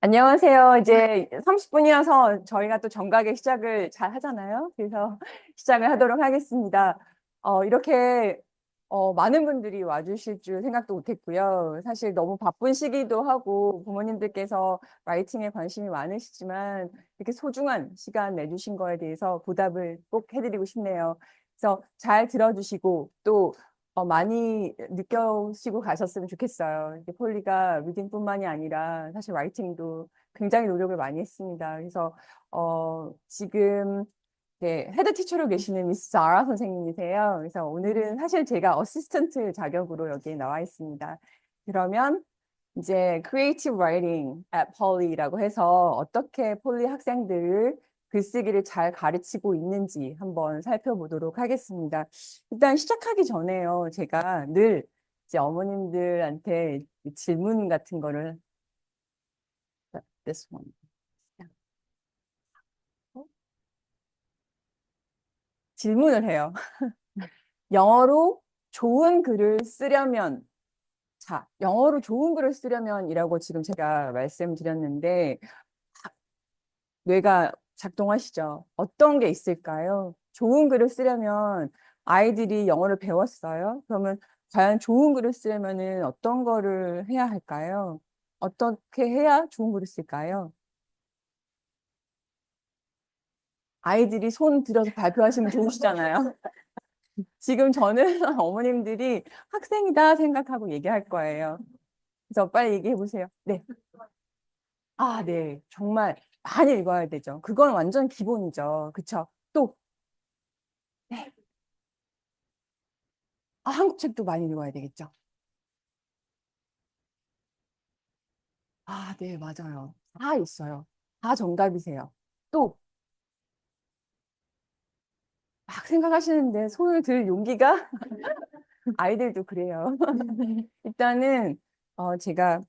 안녕하세요. 이제 30분이어서 저희가 또 정각의 시작을 잘 하잖아요. 그래서 시작을 하도록 하겠습니다. 이렇게 많은 분들이 와주실 줄 생각도 못했고요. 사실 너무 바쁜 시기도 하고 부모님들께서 라이팅에 관심이 많으시지만 이렇게 소중한 시간 내주신 거에 대해서 보답을 꼭 해드리고 싶네요. 그래서 잘 들어주시고 또 많이 느껴시고 가셨으면 좋겠어요. 이게 폴리가 리딩뿐만이 아니라 사실 라이팅도 굉장히 노력을 많이 했습니다. 그래서 지금 헤드 티처로 계시는 미스 아라 선생님이세요. 그래서 오늘은 사실 제가 어시스턴트 자격으로 여기에 나와 있습니다. 그러면 이제 Creative Writing at Poly라고 해서 어떻게 폴리 학생들을 글쓰기를 잘 가르치고 있는지 한번 살펴보도록 하겠습니다. 일단 시작하기 전에요. 제가 늘 이제 어머님들한테 질문 같은 거를 this one. 질문을 해요. 영어로 좋은 글을 쓰려면 자, 영어로 좋은 글을 쓰려면이라고 지금 제가 말씀드렸는데 뇌가 작동하시죠? 어떤 게 있을까요? 좋은 글을 쓰려면 아이들이 영어를 배웠어요? 그러면 과연 좋은 글을 쓰려면은 어떤 거를 해야 할까요? 어떻게 해야 좋은 글을 쓸까요? 아이들이 손 들어서 발표하시면 좋으시잖아요. 지금 저는 어머님들이 학생이다 생각하고 얘기할 거예요. 그래서 빨리 얘기해 보세요. 네. 아, 네. 정말 많이 읽어야 되죠. 그건 완전 기본이죠. 그쵸? 또, 네. 아, 한국 책도 많이 읽어야 되겠죠. 아, 네, 맞아요. 다 있어요. 다 정답이세요. 또, 막 생각하시는데 손을 들 용기가 아이들도 그래요. 일단은, 제가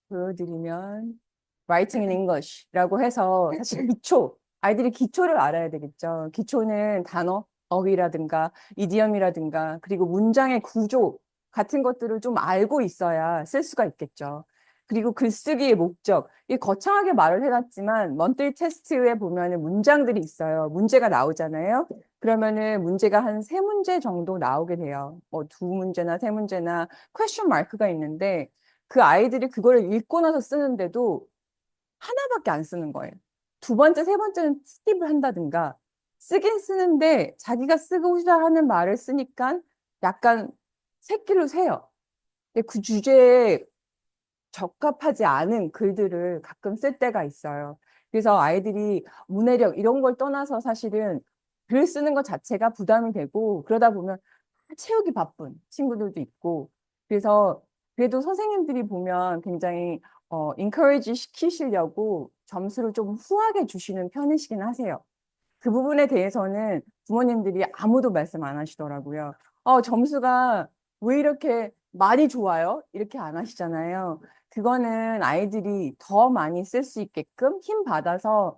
보여드리면, Writing in English라고 해서 사실 기초, 아이들이 기초를 알아야 되겠죠. 기초는 단어, 어휘라든가, 이디엄이라든가, 그리고 문장의 구조 같은 것들을 좀 알고 있어야 쓸 수가 있겠죠. 그리고 글쓰기의 목적, 이 거창하게 말을 해놨지만, 먼틀 테스트에 보면은 문장들이 있어요. 문제가 나오잖아요. 그러면은 문제가 한 세 문제 정도 나오게 돼요. 뭐 두 문제나 세 문제나 퀘스천 마크가 있는데, 그 아이들이 그걸 읽고 나서 쓰는데도 하나밖에 안 쓰는 거예요. 두 번째, 세 번째는 스킵을 한다든가, 쓰긴 쓰는데 자기가 쓰고자 하는 말을 쓰니까 약간 새끼로 새요. 근데 그 주제에 적합하지 않은 글들을 가끔 쓸 때가 있어요. 그래서 아이들이 문해력 이런 걸 떠나서 사실은 글 쓰는 것 자체가 부담이 되고 그러다 보면 채우기 바쁜 친구들도 있고 그래서 그래도 선생님들이 보면 굉장히 encourage 시키시려고 점수를 좀 후하게 주시는 편이시긴 하세요. 그 부분에 대해서는 부모님들이 아무도 말씀 안 하시더라고요. 점수가 왜 이렇게 많이 좋아요? 이렇게 안 하시잖아요. 그거는 아이들이 더 많이 쓸 수 있게끔 힘 받아서,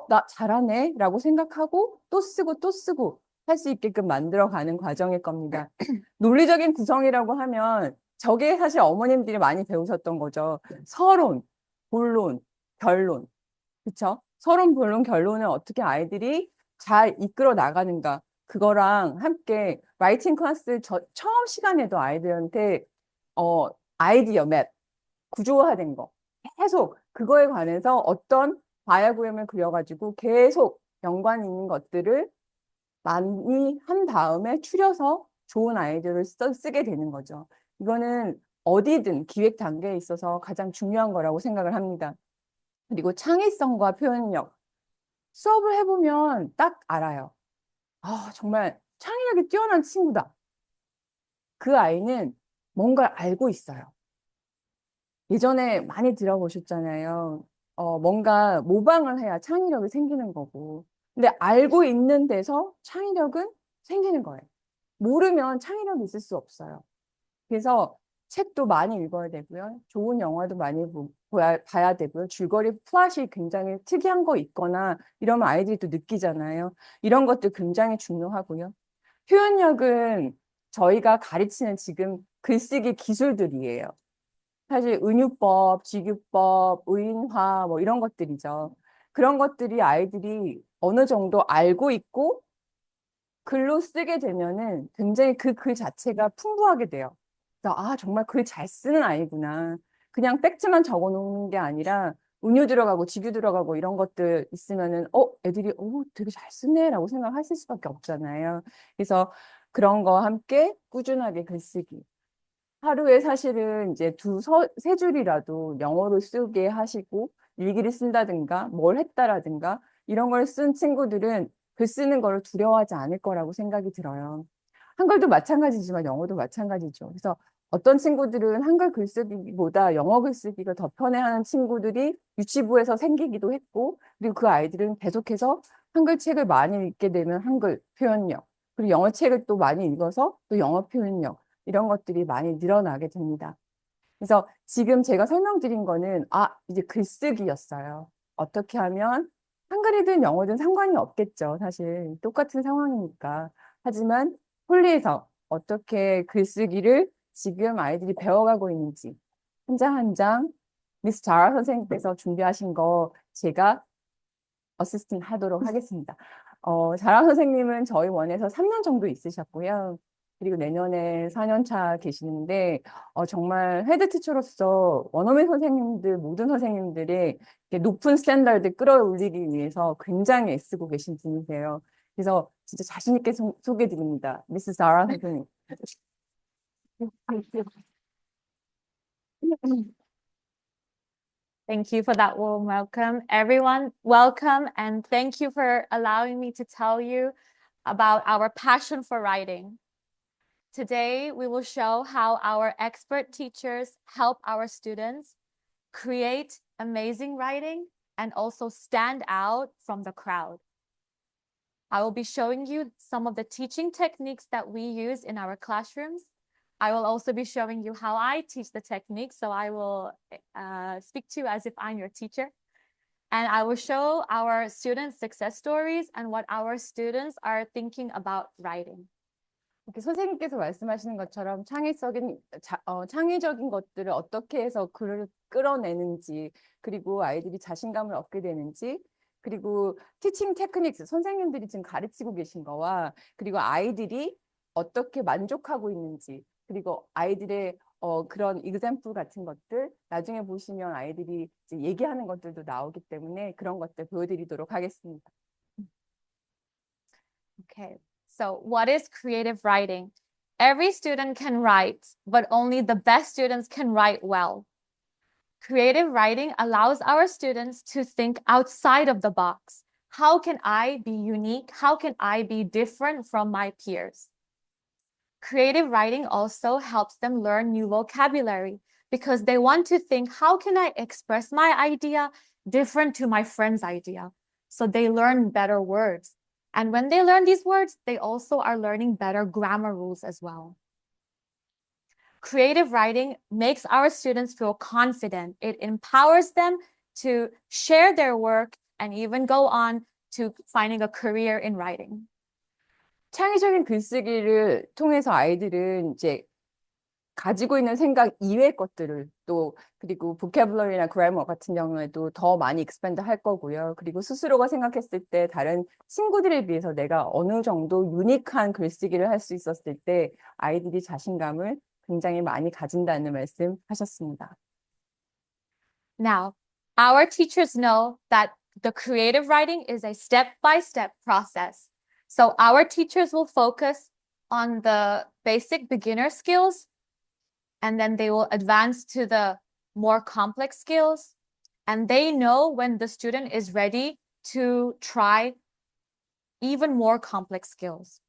나 잘하네? 라고 생각하고 또 쓰고 또 쓰고 할 수 있게끔 만들어가는 과정일 겁니다. 논리적인 구성이라고 하면 저게 사실 어머님들이 많이 배우셨던 거죠. 서론, 본론, 결론. 그쵸? 서론, 본론, 결론을 어떻게 아이들이 잘 이끌어 나가는가. 그거랑 함께 라이팅 클래스 처음 시간에도 아이들한테 어, 아이디어 맵, 구조화된 거. 계속 그거에 관해서 어떤 다이어그램을 그려가지고 계속 연관 있는 것들을 많이 한 다음에 추려서 좋은 아이디어를 쓰게 되는 거죠. 이거는 어디든 기획 단계에 있어서 가장 중요한 거라고 생각을 합니다. 그리고 창의성과 표현력. 수업을 해보면 딱 알아요. 정말 창의력이 뛰어난 친구다. 그 아이는 뭔가를 알고 있어요. 예전에 많이 들어보셨잖아요. 뭔가 모방을 해야 창의력이 생기는 거고. 근데 알고 있는 데서 창의력은 생기는 거예요. 모르면 창의력이 있을 수 없어요. 그래서 책도 많이 읽어야 되고요. 좋은 영화도 많이 봐야 되고요. 줄거리 플롯이 굉장히 특이한 거 있거나 이러면 아이들이 또 느끼잖아요. 이런 것도 굉장히 중요하고요. 표현력은 저희가 가르치는 지금 글쓰기 기술들이에요. 사실 은유법, 직유법, 의인화 뭐 이런 것들이죠. 그런 것들이 아이들이 어느 정도 알고 있고 글로 쓰게 되면은 굉장히 그 글 자체가 풍부하게 돼요. 그래서 아, 정말 글 잘 쓰는 아이구나. 그냥 팩트만 적어 놓는 게 아니라 은유 들어가고 직유 들어가고 이런 것들 있으면은 애들이 되게 잘 쓰네라고 생각하실 수밖에 없잖아요. 그래서 그런 거와 함께 꾸준하게 글쓰기. 하루에 사실은 이제 세 줄이라도 영어로 쓰게 하시고 일기를 쓴다든가 뭘 했다라든가 이런 걸 쓴 친구들은 글 쓰는 거를 두려워하지 않을 거라고 생각이 들어요. 한글도 마찬가지지만 영어도 마찬가지죠. 그래서 어떤 친구들은 한글 글쓰기보다 영어 글쓰기가 더 편해하는 친구들이 유치부에서 생기기도 했고, 그리고 그 아이들은 계속해서 한글 책을 많이 읽게 되면 한글 표현력, 그리고 영어 책을 또 많이 읽어서 또 영어 표현력, 이런 것들이 많이 늘어나게 됩니다. 그래서 지금 제가 설명드린 거는 이제 글쓰기였어요. 어떻게 하면 한글이든 영어든 상관이 없겠죠. 사실 똑같은 상황이니까. 하지만 폴리에서 어떻게 글쓰기를 지금 아이들이 배워가고 있는지 한 장 한 장 미스 자라 선생님께서 준비하신 거 제가 어시스팅 하도록 하겠습니다. 자라 선생님은 저희 원에서 3년 정도 있으셨고요. 그리고 내년에 4년 차 계시는데, 정말 헤드티처로서 원어민 선생님들, 모든 선생님들이 이렇게 높은 스탠다드 끌어올리기 위해서 굉장히 애쓰고 계신 분이세요. 그래서 진짜 자신있게 소개드립니다. 미스 자라 선생님. Thank you for that warm welcome. Everyone, welcome and thank you for allowing me to tell you about our passion for writing. Today, we will show how our expert teachers help our students create amazing writing and also stand out from the crowd. I will be showing you some of the teaching techniques that we use in our classrooms. I will also be showing you how I teach the techniques. So I will speak to you as if I'm your teacher. And I will show our students success stories and what our students are thinking about writing. 이렇게 선생님께서 말씀하시는 것처럼 창의적인 것들을 어떻게 해서 글을 끌어내는지, 그리고 아이들이 자신감을 얻게 되는지, 그리고 티칭 테크닉스, 선생님들이 지금 가르치고 계신 거와, 그리고 아이들이 어떻게 만족하고 있는지, 그리고 아이들의 그런 example 같은 것들, 나중에 보시면 아이들이 이제 얘기하는 것들도 나오기 때문에 그런 것들 보여드리도록 하겠습니다. Okay. So what is creative writing? Every student can write, but only the best students can write well. Creative writing allows our students to think outside of the box. How can I be unique? How can I be different from my peers? Creative writing also helps them learn new vocabulary because they want to think, how can I express my idea different to my friend's idea? So they learn better words. And when they learn these words, they also are learning better grammar rules as well. Creative writing makes our students feel confident. It empowers them to share their work and even go on to finding a career in writing. 창의적인 글쓰기를 통해서 아이들은 이제 가지고 있는 생각 이외의 것들을 또 그리고 보캐블러리나 그래머 같은 경우에도 더 많이 익스펜드 할 거고요. 그리고 스스로가 생각했을 때 다른 친구들에 비해서 내가 어느 정도 유니크한 글쓰기를 할 수 있었을 때 아이들이 자신감을 굉장히 많이 가진다는 말씀 하셨습니다. Now, our teachers know that the creative writing is a step-by-step process. So our teachers will focus on the basic beginner skills, and then they will advance to the more complex skills. And they know when the student is ready to try even more complex skills.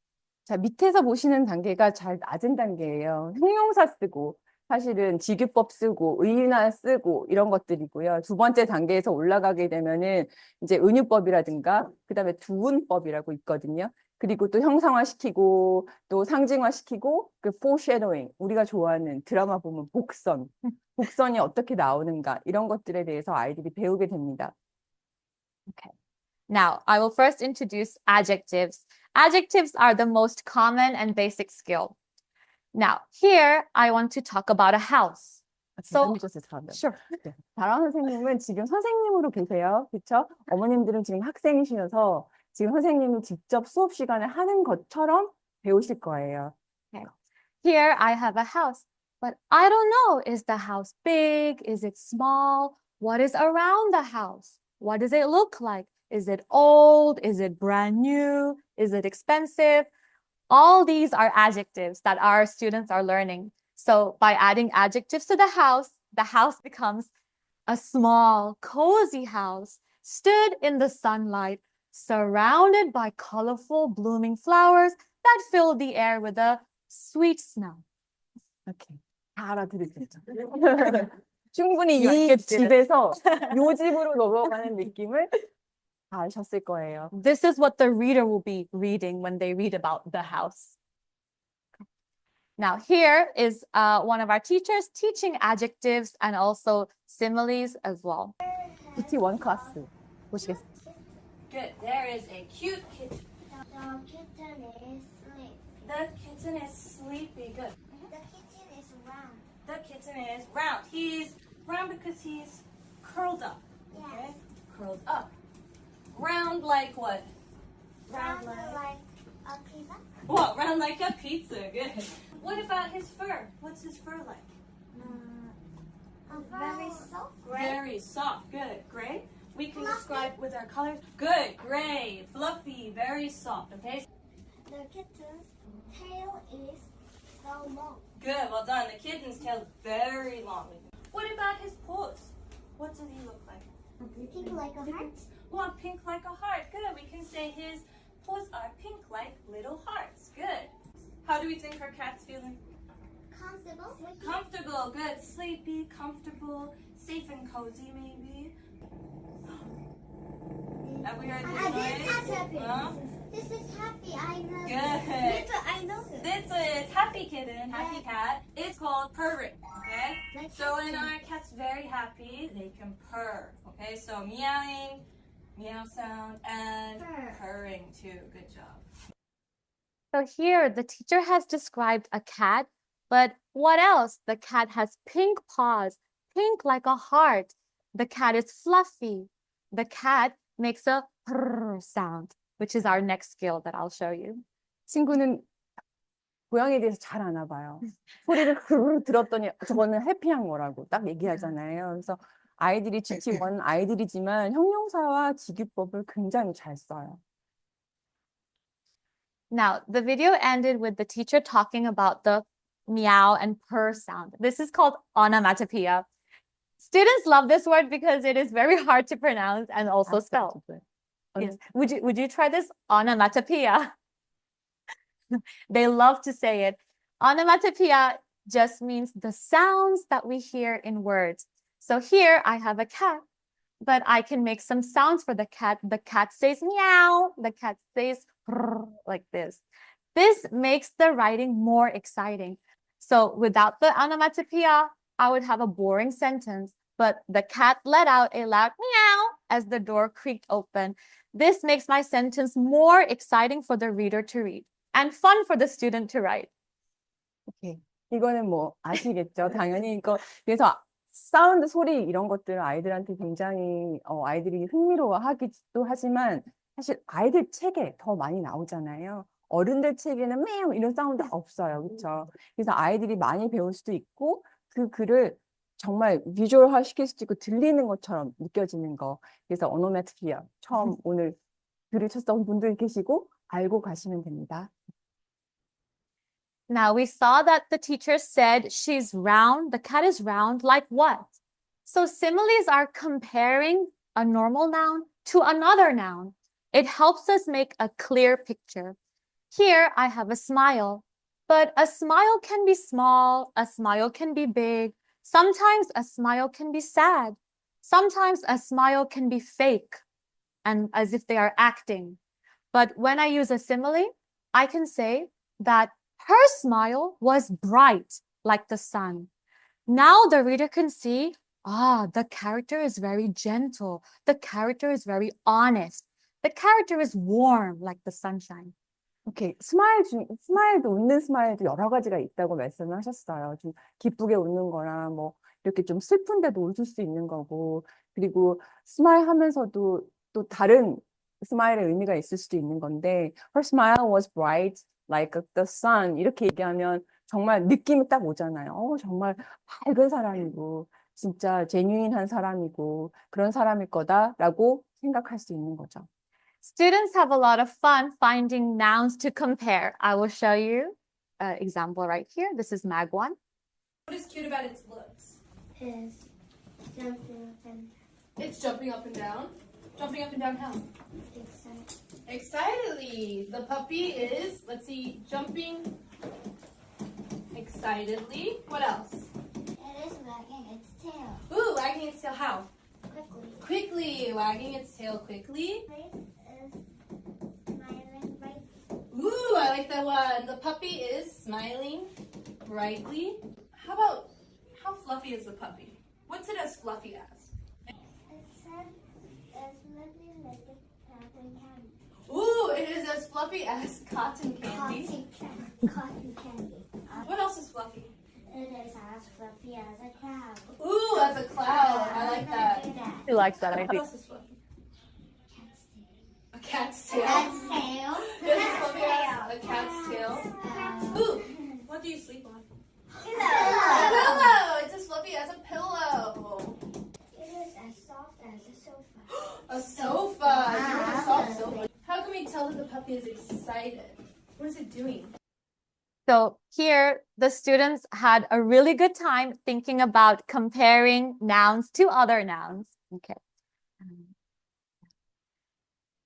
자, 밑에서 보시는 단계가 잘 낮은 단계예요. 형용사 쓰고, 사실은 직유법 쓰고, 의인화 쓰고, 이런 것들이고요. 두 번째 단계에서 올라가게 되면은 이제 은유법이라든가, 그 다음에 두문법이라고 있거든요. 그리고 또 형상화시키고, 또 상징화시키고, 그 foreshadowing, 우리가 좋아하는 드라마 보면 복선이 어떻게 나오는가, 이런 것들에 대해서 아이들이 배우게 됩니다. Okay. Now, I will first introduce adjectives. Adjectives are the most common and basic skill. Now, here I want to talk about a house. So, 잘한다. sure. 네. 다랑 선생님은 지금 선생님으로 계세요. 그렇죠? 어머님들은 지금 학생이시어서 지금 선생님이 직접 수업 시간에 하는 것처럼 배우실 거예요. Here I have a house, but I don't know, is the house big? Is it small? What is around the house? What does it look like? Is it old? Is it brand new? Is it expensive? All these are adjectives that our students are learning. So by adding adjectives to the house becomes a small, cozy house stood in the sunlight, surrounded by colorful blooming flowers that filled the air with a sweet smell. 이렇게 다 알아들으셨죠? 충분히 You 이 get it. 집에서 요 집으로 넘어가는 느낌을 다 아셨을 거예요. This is what the reader will be reading when they read about the house. Now, here is one of our teachers teaching adjectives and also similes as well. BT1 클래스 보시겠습니다. Good. There is a cute kitten. The kitten is sleep. The kitten is sleepy. Good. The kitten is round. The kitten is round. He's round because he's curled up. Okay? Yes. Curled up. Round like what? Round like a pizza. Well, round like a pizza. Good. What about his fur? What's his fur like? Very soft. Very soft. Good. Gray. We can Fluffy. describe with our colors. Good. Gray. Fluffy. Very soft. Okay? The kitten's tail is so long. Good. Well done. The kitten's tail is very long. What about his paws? What does he look like? Pink like a heart. Well, pink like a heart. Good. We can say his paws are pink like little hearts. Good. How do we think our cat's feeling? Comfortable. Comfortable. Good. Sleepy, comfortable, safe and cozy maybe. Have we heard this This noise? is happy. Huh? This is happy. I know. Good. I know this. This is Happy Kitten, Happy Cat. It's called purring. Okay? Like So when kitten. our cat's very happy, they can purr. Okay? So meowing, meow sound, and Purr. purring too. Good job. So here the teacher has described a cat, but what else? The cat has pink paws, pink like a heart. The cat is fluffy. The cat makes a purr sound, which is our next skill that I'll show you. 친구는 고양이에 대해서 잘 아나 봐요. 소리를 흐르르 들었더니 저거는 해피한 거라고 딱 얘기하잖아요. 그래서 아이들이 GT1 아이들이지만 형용사와 직유법을 굉장히 잘 써요. Now, the video ended with the teacher talking about the meow and purr sound. This is called onomatopoeia. Students love this word because it is very hard to pronounce and also spell. Yes. Would you try this? Onomatopoeia. They love to say it. Onomatopoeia just means the sounds that we hear in words. So here I have a cat, but I can make some sounds for the cat. The cat says meow. The cat says purr, like this. This makes the writing more exciting. So without the onomatopoeia, I would have a boring sentence, but the cat let out a loud meow as the door creaked open. This makes my sentence more exciting for the reader to read and fun for the student to write. 오케이. 이거는 뭐 아시겠죠? 당연히 이거 그래서 사운드 소리 이런 것들은 아이들한테 굉장히 아이들이 흥미로워하기도 하지만 사실 아이들 책에 더 많이 나오잖아요. 어른들 책에는 매우 이런 사운드 없어요. 그렇죠? 그래서 아이들이 많이 배울 수도 있고 그 글을 정말 비주얼화 시킬 수도 있고 들리는 것처럼 느껴지는 거. 그래서 오노마토피아 처음 오늘 들으셨던 분들 계시고 알고 가시면 됩니다. Now we saw that the teacher said she's round. The cat is round like what? So similes are comparing a normal noun to another noun. It helps us make a clear picture. Here I have a smile, but a smile can be small, a smile can be big. Sometimes a smile can be sad. Sometimes a smile can be fake and as if they are acting. But when I use a simile, I can say that her smile was bright like the sun. Now the reader can see, the character is very gentle. The character is very honest. The character is warm like the sunshine. 오케이. 스마일도 웃는 스마일도 여러 가지가 있다고 말씀을 하셨어요. 좀 기쁘게 웃는 거랑 뭐 이렇게 좀 슬픈데도 웃을 수 있는 거고, 그리고 스마일 하면서도 또 다른 스마일의 의미가 있을 수도 있는 건데, her smile was bright like the sun. 이렇게 얘기하면 정말 느낌이 딱 오잖아요. 정말 밝은 사람이고, 진짜 제뉴인한 사람이고, 그런 사람일 거다라고 생각할 수 있는 거죠. Students have a lot of fun finding nouns to compare. I will show you an example right here. This is Mag 1. What is cute about its looks? Is jumping up and It's jumping up and down. Jumping up and down how? excited. Excitedly. The puppy is, let's see, jumping excitedly. What else? It is wagging its tail Ooh, wagging its tail how? quickly. Quickly. Wagging its tail quickly. Face is smiling brightly. Ooh, I like that one. The puppy is smiling brightly. How about, how fluffy is the puppy? What's it as fluffy as? Its head is living like a cotton candy. Ooh, it is as fluffy as cotton candy. Cotton candy. What else is fluffy? It is as fluffy as a cloud. Ooh, as a cloud. I like that. Who likes that What idea? else is fluffy? Cat's A cat's tail. tail. Cat's tail. It is fluffy as a cat's tail. Ooh, what do you sleep on? A pillow. It's as fluffy as a pillow. It is as soft as a sofa. A sofa. You're a soft sofa. How can we tell that the puppy is excited? What is it doing? So here, the students had a really good time thinking about comparing nouns to other nouns. Okay.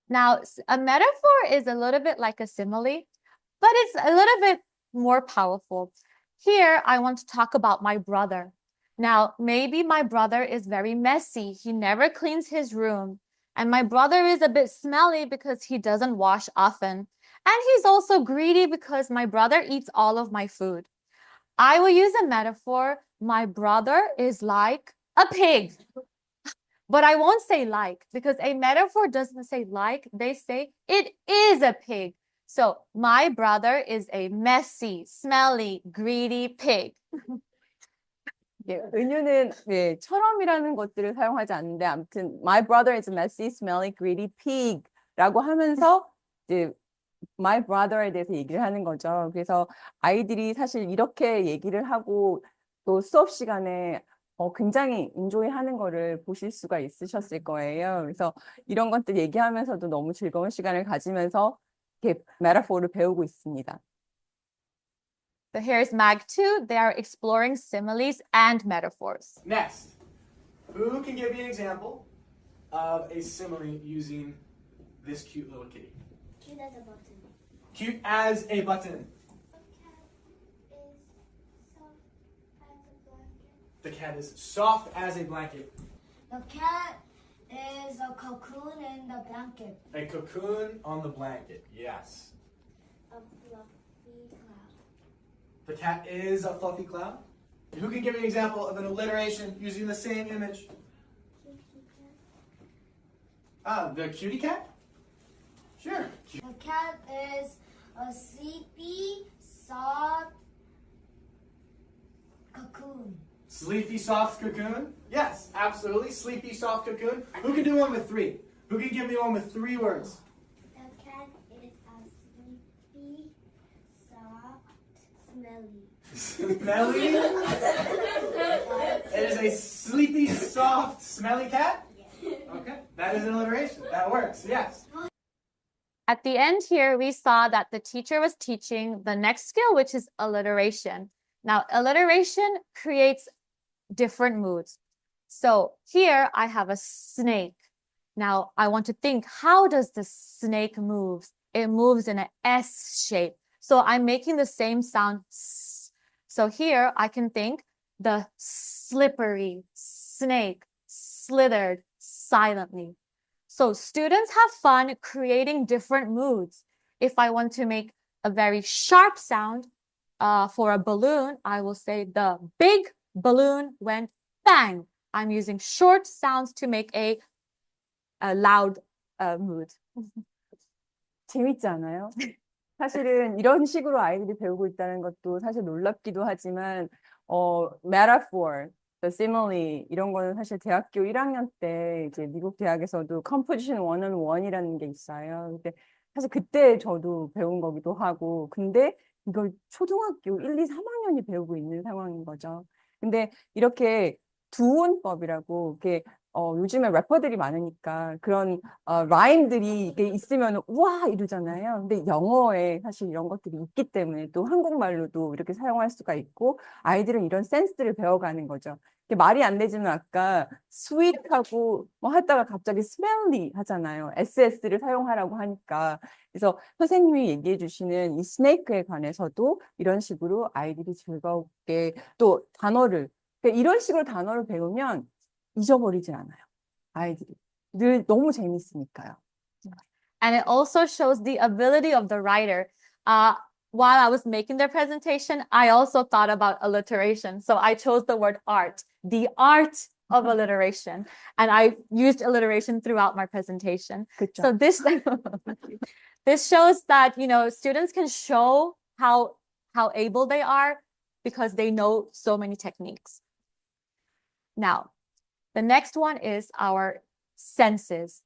Now, a metaphor is a little bit like a simile, but it's a little bit more powerful. Here, I want to talk about my brother. Now, maybe my brother is very messy. He never cleans his room. And my brother is a bit smelly because he doesn't wash often. And he's also greedy because my brother eats all of my food. I will use a metaphor. My brother is like a pig. But I won't say like, because a metaphor doesn't say like, they say it is a pig. So my brother is a messy, smelly, greedy pig. 예, 은유는 예, 처럼이라는 것들을 사용하지 않는데 아무튼 my brother is a messy, smelly, greedy pig라고 하면서 이제 my brother에 대해서 얘기를 하는 거죠. 그래서 아이들이 사실 이렇게 얘기를 하고 또 수업 시간에 굉장히 인조이하는 거를 보실 수가 있으셨을 거예요. 그래서 이런 것들 얘기하면서도 너무 즐거운 시간을 가지면서 이렇게 메타포를 배우고 있습니다. So here's Mag 2. They are exploring similes and metaphors. Next, who can give me an example of a simile using this cute little kitty? Cute as a button. Cute as a button. The cat is soft as a blanket. The cat is soft as a blanket. The cat is a cocoon in the blanket. A cocoon on the blanket. Yes. A fluffy cloud. The cat is a fluffy cloud. Who can give me an example of an alliteration using the same image? Kitty cat. The cutie cat? Sure. The cat is a sleepy, soft cocoon. Sleepy, soft cocoon? Yes, absolutely. Sleepy, soft cocoon. Who can do one with three? Who can give me one with 3 words? The cat is a sleepy, soft, smelly. Smelly? It is a sleepy, soft, smelly cat? Okay, that is an alliteration. That works, yes. At the end here, we saw that the teacher was teaching the next skill, which is alliteration. Now, alliteration creates different moods. So here I have a snake. Now I want to think, how does the snake move? It moves in an S shape. So I'm making the same sound S. So here I can think the slippery snake slithered silently. So students have fun creating different moods. If I want to make a very sharp sound for a balloon, I will say the big balloon went bang. I'm using short sounds to make a loud mood. 재밌지 않아요? 사실은 이런 식으로 아이들이 배우고 있다는 것도 사실 놀랍기도 하지만 metaphor, the simile 이런 거는 사실 대학교 1학년 때 이제 미국 대학에서도 composition 101이라는 게 있어요. 근데 사실 그때 저도 배운 거기도 하고, 근데 이걸 초등학교 1, 2, 3학년이 배우고 있는 상황인 거죠. 근데 이렇게 두원법이라고 이렇게 요즘에 래퍼들이 많으니까 그런 라임들이 이게 있으면 우와 이러잖아요. 근데 영어에 사실 이런 것들이 있기 때문에 또 한국말로도 이렇게 사용할 수가 있고 아이들은 이런 센스를 배워가는 거죠. 이게 말이 안 되지만 아까 sweet하고 뭐 하다가 갑자기 smelly 하잖아요. SS를 사용하라고 하니까. 그래서 선생님이 얘기해 주시는 이 스네이크에 관해서도 이런 식으로 아이들이 즐겁게 또 단어를 그러니까 이런 식으로 단어를 배우면 잊어버리진 않아요. 아이들이. 늘 너무 재밌으니까요. And it also shows the ability of the writer. While I was making the presentation, I also thought about alliteration. So I chose the word art, the art of alliteration. And I used alliteration throughout my presentation. 그렇죠. So this shows that, you know, students can show how able they are because they know so many techniques. Now, the next one is our senses.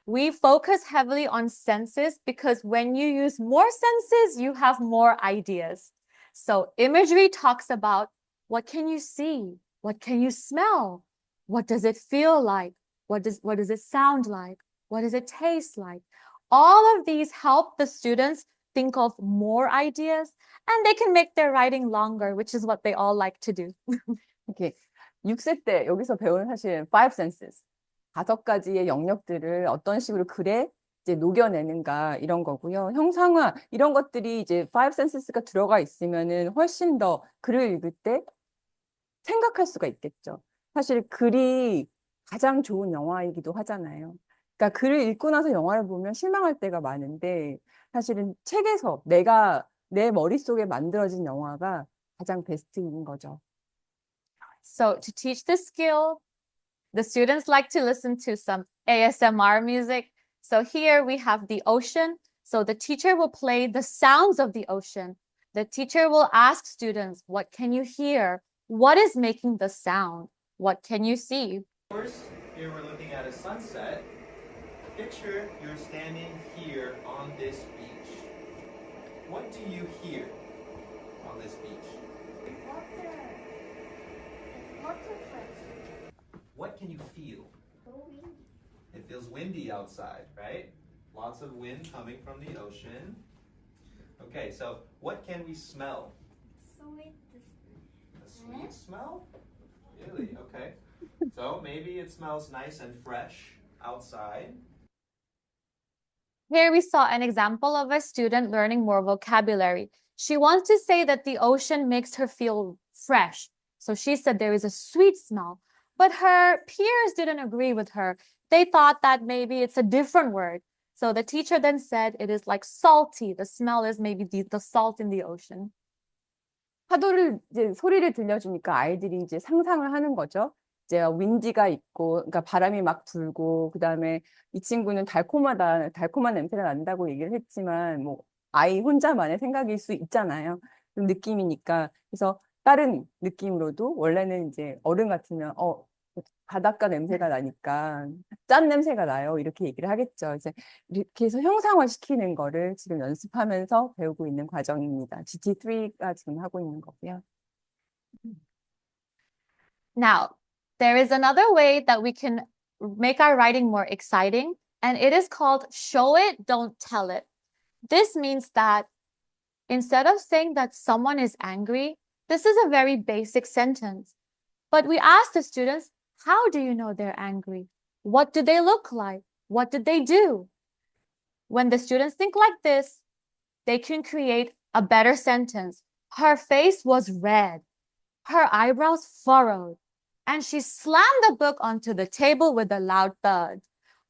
We focus heavily on senses because when you use more senses, you have more ideas. So imagery talks about what can you see? What can you smell? What does it feel like? What does it sound like? What does it taste like? All of these help the students think of more ideas and they can make their writing longer, which is what they all like to do. 이렇게 6세 때 여기서 배우는 사실 five senses. 5가지의 영역들을 어떤 식으로 글에 이제 녹여내는가 이런 거고요. 형상화 이런 것들이 이제 five senses가 들어가 있으면은 훨씬 더 글을 읽을 때 생각할 수가 있겠죠. 사실 글이 가장 좋은 영화이기도 하잖아요. 그러니까 글을 읽고 나서 영화를 보면 실망할 때가 많은데 사실은 책에서 내가 내 머릿속에 만들어진 영화가 가장 베스트인 거죠. So to teach this skill, the students like to listen to some ASMR music. So here we have the ocean. So the teacher will play the sounds of the ocean. The teacher will ask students, what can you hear? What is making the sound? What can you see? Here we're looking at a sunset. Picture you're standing here on this beach. What do you hear on this beach? What can you feel? It feels windy outside, right? Lots of wind coming from the ocean. Okay, so what can we smell? A sweet smell? Really? Okay. So maybe it smells nice and fresh outside. Here we saw an example of a student learning more vocabulary. She wants to say that the ocean makes her feel fresh. So she said there is a sweet smell, but her peers didn't agree with her. They thought that maybe it's a different word. So the teacher then said it is like salty. The smell is maybe the salt in the ocean. 파도를 이제 소리를 들려주니까 아이들이 이제 상상을 하는 거죠. 이제 윈디가 있고, 그러니까 바람이 막 불고, 그 다음에 이 친구는 달콤한 냄새가 난다고 얘기를 했지만, 뭐, 아이 혼자만의 생각일 수 있잖아요. 그런 느낌이니까. 그래서 다른 느낌으로도 원래는 이제 어른 같으면, 바닷가 냄새가 나니까 짠 냄새가 나요. 이렇게 얘기를 하겠죠. 이제 이렇게 해서 형상화시키는 거를 지금 연습하면서 배우고 있는 과정입니다. GT3가 지금 하고 있는 거고요. Now, there is another way that we can make our writing more exciting, and it is called show it, don't tell it. This means that instead of saying that someone is angry, this is a very basic sentence. But we ask the students, how do you know they're angry? What do they look like? What did they do? When the students think like this, they can create a better sentence. Her face was red. Her eyebrows furrowed. And she slammed the book onto the table with a loud thud.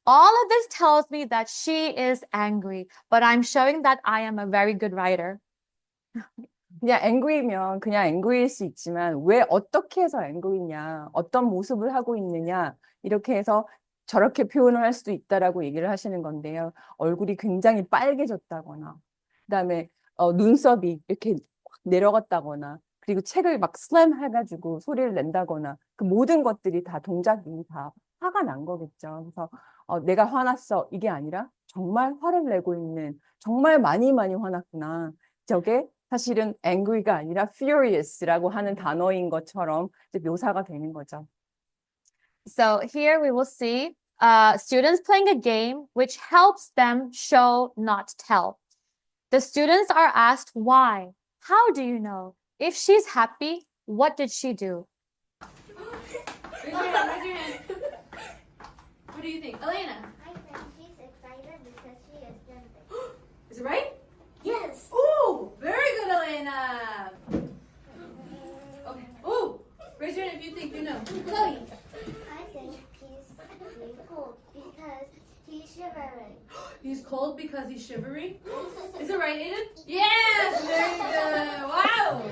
All of this tells me that she is angry, but I'm showing that I am a very good writer. 그냥 angry면 그냥 angry일 수 있지만 왜 어떻게 해서 angry냐, 어떤 모습을 하고 있느냐 이렇게 해서 저렇게 표현을 할 수도 있다라고 얘기를 하시는 건데요. 얼굴이 굉장히 빨개졌다거나 그다음에 눈썹이 이렇게 확 내려갔다거나 그리고 책을 막 슬램 해가지고 소리를 낸다거나 그 모든 것들이 다 동작이 다 화가 난 거겠죠. 그래서 내가 화났어 이게 아니라 정말 화를 내고 있는 정말 많이 화났구나. 저게 사실은 angry가 아니라 furious라고 하는 단어인 것처럼 이제 묘사가 되는 거죠. So here we will see students playing a game which helps them show, not tell. The students are asked why. How do you know? If she's happy, what did she do? Raise your hand. Raise your hand. What do you think, Elena? I think she's excited because she is jumping. Is it right? Yes. Ooh, very good, Elena. Okay. Ooh, raise your hand if you think you know. Chloe. I think he's really cold because he's shivering. He's cold because he's shivering. Is it right, Aiden? Yes, very good. Wow.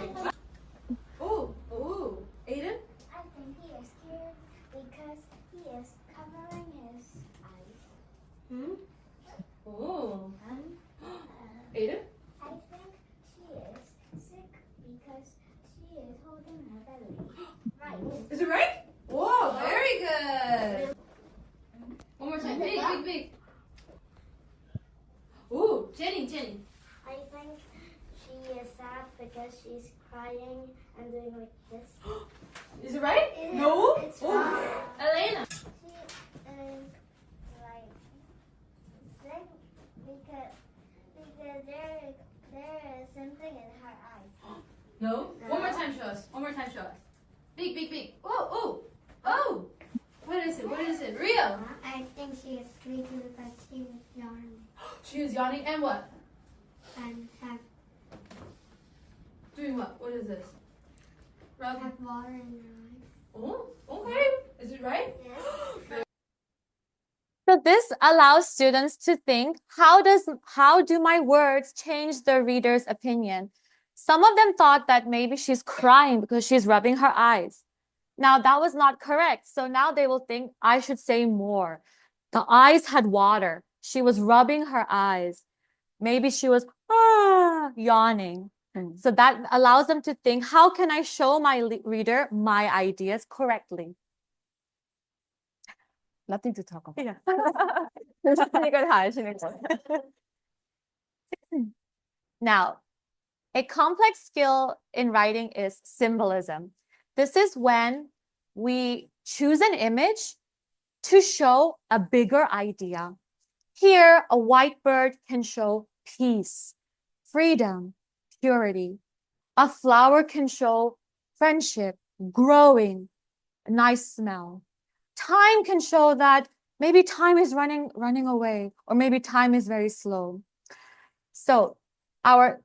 Ooh, ooh, Aiden. I think he is scared because he is covering his eyes. Hmm. Ooh, And Aiden. I think she is sick because she is holding her belly. Right. Is it right? Whoa, very good. One more time. Big, big, big. Ooh, Jenny, Jenny. I think she is sad because she's crying and doing like this. Is it right? It- No. It's Ooh. wrong. Elena. She is like sick because there is something in her eyes. No. One more time, show us. One more time, show us. Big, big, big. Oh, oh, oh. What is it? What is it? Rio. I think she is sleepy because she was yawning She is yawning and what? and Doing what? What is this? Rub. have water in her eyes. Oh, okay. Is it right? Yes. So this allows students to think, how do my words change the reader's opinion? Some of them thought that maybe she's crying because she's rubbing her eyes. Now that was not correct. So now they will think I should say more. The eyes had water. She was rubbing her eyes. Maybe she was yawning. So that allows them to think, how can I show my reader my ideas correctly? Nothing to talk about. Yeah. 그러니까 다 아시는 거예요. Now, a complex skill in writing is symbolism. This is when we choose an image to show a bigger idea. Here, a white bird can show peace, freedom, purity. A flower can show friendship, growing, a nice smell. Time can show that maybe time is running away, or maybe time is very slow. So our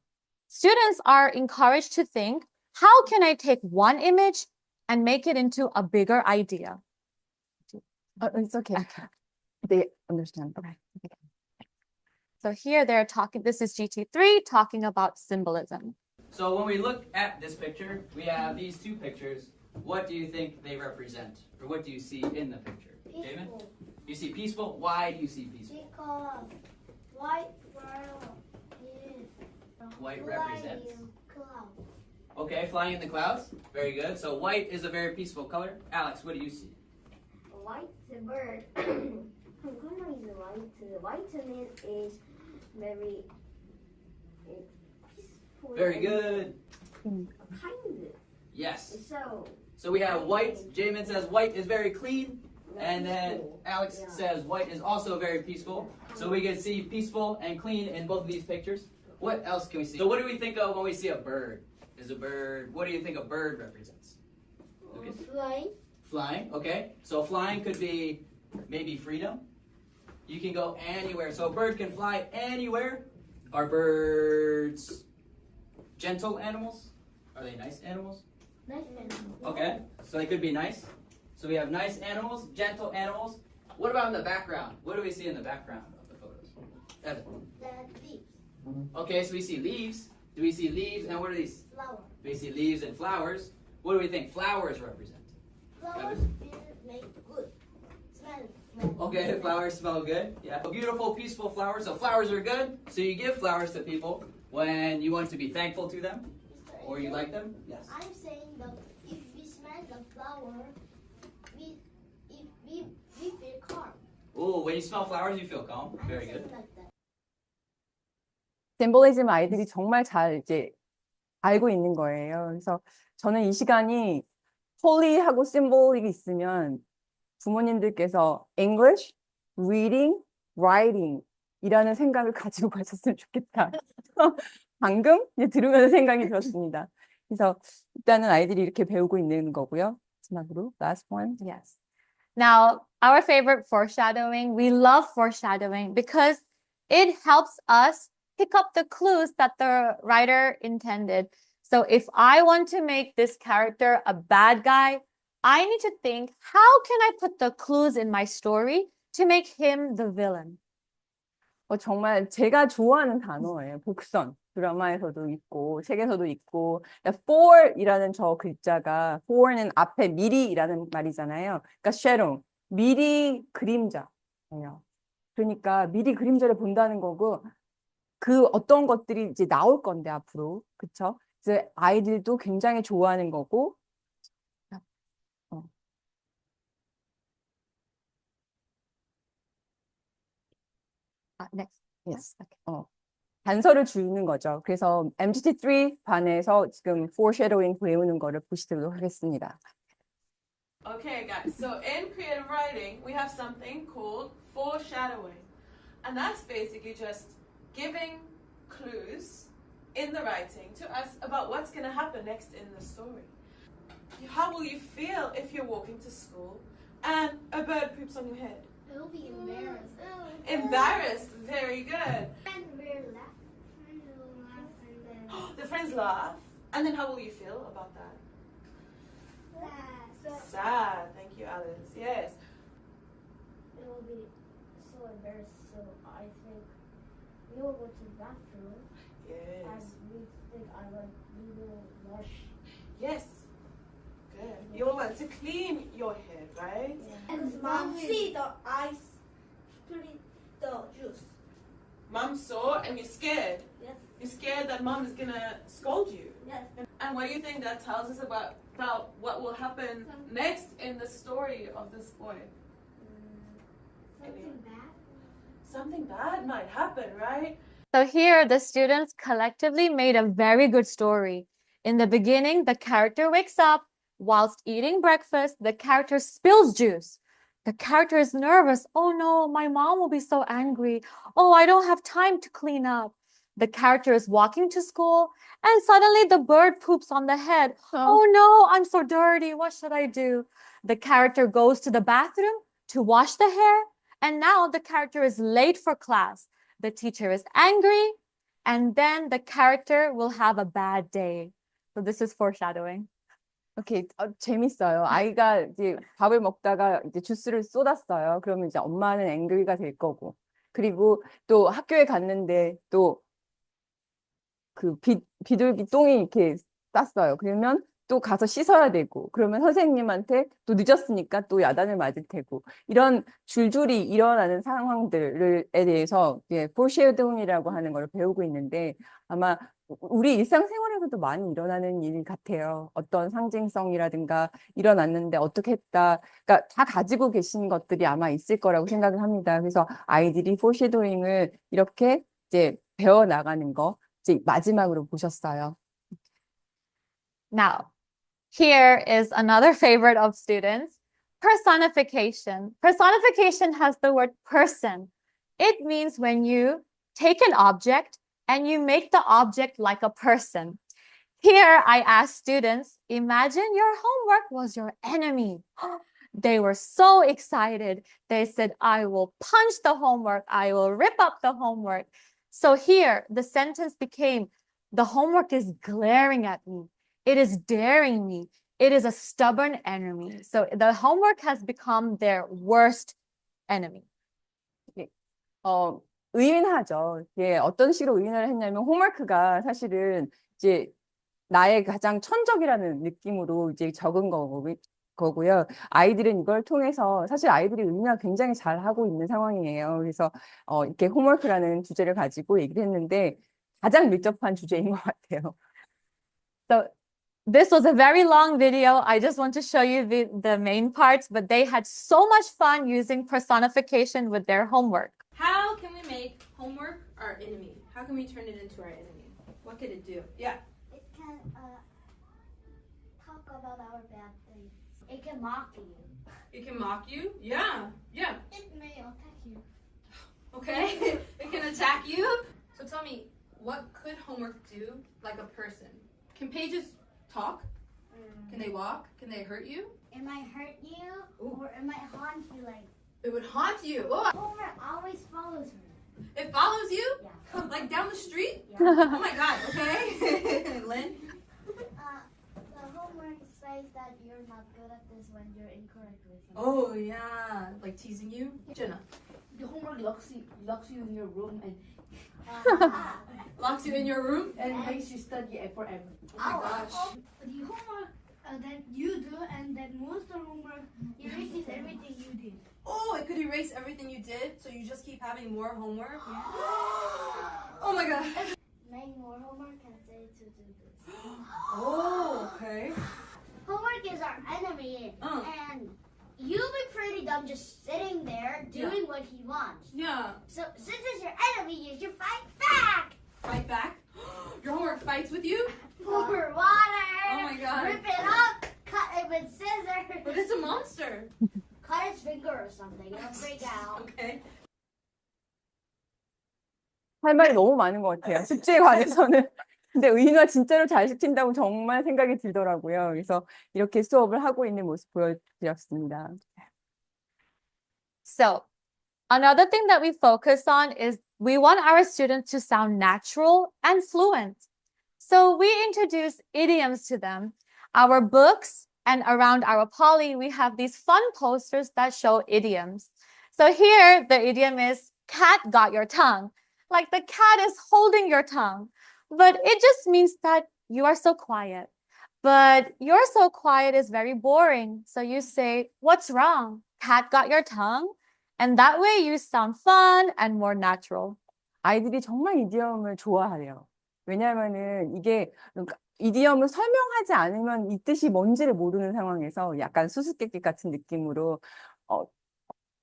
students are encouraged to think, how can I take one image and make it into a bigger idea? It's okay. They understand. Okay. So here they're talking, this is GT3 talking about symbolism. So when we look at this picture, we have these two pictures. What do you think they represent? Or what do you see in the picture? Jamin? Peaceful. You see peaceful? Why do you see peaceful? Because white bird is White flying represents. cloud. Okay, flying in the clouds. Very good. So white is a very peaceful color. Alex, what do you see? White bird. I'm gonna use white. White to me is very peaceful. Very good. Kind. Yes. So So we have white. Jamin says white is very clean. And then peaceful. Alex Yeah. says white is also very peaceful. So we can see peaceful and clean in both of these pictures. What else can we see? So what do we think of when we see a bird? Is a bird, what do you think a bird represents? Okay. Flying. Flying, okay. So flying could be maybe freedom. You can go anywhere. So a bird can fly anywhere. Are birds gentle animals? Are they nice animals? Nice animal. Okay, so they could be nice. So we have nice animals, gentle animals. What about in the background? What do we see in the background of the photos? Evan. The leaves. Okay, so we see leaves. Do we see leaves? And what are these? Flower. We see leaves and flowers. What do we think flowers represent? Flowers make good. Smell. Okay, flowers smell good. Yeah. Beautiful, peaceful flowers. So flowers are good. So you give flowers to people when you want to be thankful to them. Or you like them? Yes. I'm saying that if we smell the flower, we feel calm. Oh, when you smell flowers, you feel calm. I'm Very saying good. like that. 심볼리즘 아이들이 정말 잘 이제 알고 있는 거예요. 그래서 저는 이 시간이 폴리하고 심볼이 있으면 부모님들께서 English, reading, writing 이라는 생각을 가지고 가셨으면 좋겠다. 방금 이제 들으면서 생각이 들었습니다. 그래서 일단은 아이들이 이렇게 배우고 있는 거고요. 마지막으로 last one. Yes. Now, our favorite foreshadowing, we love foreshadowing because it helps us pick up the clues that the writer intended. So if I want to make this character a bad guy, I need to think, how can I put the clues in my story to make him the villain? 정말 제가 좋아하는 단어예요. 복선. 드라마에서도 있고 책에서도 있고 fore이라는 저 글자가 fore는 앞에 미리이라는 말이잖아요. 그러니까 shadow, 미리 그림자예요. 그러니까 미리 그림자를 본다는 거고 그 어떤 것들이 이제 나올 건데 앞으로 그쵸? 그래서 아이들도 굉장히 좋아하는 거고 Next. yes. 단서를 주는 거죠. 그래서 MGT3 반에서 지금 foreshadowing 배우는 거를 보시도록 하겠습니다. Okay, guys, so in creative writing, we have something called foreshadowing. And that's basically just giving clues in the writing to us about what's going to happen next in the story. How will you feel if you're walking to school and a bird poops on your head? We'll be embarrassed. Embarrassed, very good. And we'll laugh. And we'll laugh and then The friends laugh. And then how will you feel about that? sad. Sad. Thank you, Alice. Yes. It will be so embarrassed. So I think we will go to the bathroom and Yes. we think we will wash. Yes. Good. You'll want to clean your head, right? And mom see the ice, split the juice. Mom saw and you're scared. Yes. You're scared that mom is gonna scold you. Yes. And what do you think that tells us about what will happen next in the story of this boy? Something bad. Something bad might happen, right? So here, the students collectively made a very good story. In the beginning, the character wakes up. Whilst eating breakfast, the character spills juice. The character is nervous. Oh no, my mom will be so angry. Oh, I don't have time to clean up. The character is walking to school and suddenly the bird poops on the head. Oh no, I'm so dirty. What should I do? The character goes to the bathroom to wash the hair. And now the character is late for class. The teacher is angry. And then the character will have a bad day. So this is foreshadowing. 오케이, 재밌어요. 아이가 이제 밥을 먹다가 이제 주스를 쏟았어요. 그러면 이제 엄마는 앵그리가 될 거고. 그리고 또 학교에 갔는데 또 그 비둘기 똥이 이렇게 쌌어요. 그러면 또 가서 씻어야 되고. 그러면 선생님한테 또 늦었으니까 또 야단을 맞을 테고. 이런 줄줄이 일어나는 상황들에 대해서 foreshadowing이라고 하는 걸 배우고 있는데 아마 우리 일상생활에서도 많이 일어나는 일 같아요. 어떤 상징성이라든가 일어났는데 어떻게 했다. 그러니까 다 가지고 계신 것들이 아마 있을 거라고 생각을 합니다. 그래서 아이들이 foreshadowing을 이렇게 이제 배워 나가는 거 이제 마지막으로 보셨어요. Now, here is another favorite of students, personification. Personification has the word person. It means when you take an object and you make the object like a person. Here, I ask students, imagine your homework was your enemy. They were so excited. They said, I will punch the homework. I will rip up the homework. So here, the sentence became, the homework is glaring at me. It is daring me. It is a stubborn enemy. So the homework has become their worst enemy. 의인하죠. 예, 어떤 식으로 의인을 했냐면 홈워크가 사실은 이제 나의 가장 천적이라는 느낌으로 이제 적은 거고요. 아이들은 이걸 통해서 사실 아이들이 의인화 굉장히 잘 하고 있는 상황이에요. 그래서 이렇게 홈워크라는 주제를 가지고 얘기를 했는데 가장 밀접한 주제인 것 같아요. So this was a very long video. I just want to show you the main parts, but they had so much fun using personification with their homework. How can we make homework our enemy? How can we turn it into our enemy? What could it do? Yeah. It can talk about our bad things. It can mock you. It can mock you? Yeah. Yeah. It may attack you. Okay. It can attack you. So tell me, what could homework do like a person? Can pages talk? Can they walk? Can they hurt you? It might hurt you, Ooh. or it might haunt you. Like It would haunt you. Oh, Homer always follows her. it follows you? Yeah. Like down the street? Yeah. Oh my god, okay. Lynn? The homework says that you're not good at this when you're incorrect with something. Oh yeah. Like teasing you? Jenna. The homework locks you in your room and Locks you in your room? makes you study it forever. Oh my gosh. The homework that you do and that most of homework erases everything you did. Oh, it could erase everything you did, so you just keep having more homework? Oh my god. Make more homework and say to do this. Oh, okay. Homework is our enemy, Uh. and you'll be pretty dumb just sitting there doing what he wants. Yeah. So since it's your enemy, you should fight back. Fight back? Your homework fights with you? Pour water. Oh my god. Rip it up. Cut it with scissors. But it's a monster. Cut its finger or something. It'll freak out. Okay. 할 말이 너무 많은 것 같아요. 숙제에 관해서는. 근데 의인화 진짜로 잘 시킨다고 정말 생각이 들더라고요. 그래서 이렇게 수업을 하고 있는 모습 보여드렸습니다. So another thing that we focus on is we want our students to sound natural and fluent. So we introduce idioms to them. Our books and around our poly, we have these fun posters that show idioms. So here, the idiom is cat got your tongue. Like the cat is holding your tongue. But it just means that you are so quiet. But you're so quiet is very boring. So you say, what's wrong? Cat got your tongue? And that way you sound fun and more natural. 아이들이 정말 이디엄을 좋아하래요. 왜냐하면은 이게 그러니까 이디엄을 설명하지 않으면 이 뜻이 뭔지를 모르는 상황에서 약간 수수께끼 같은 느낌으로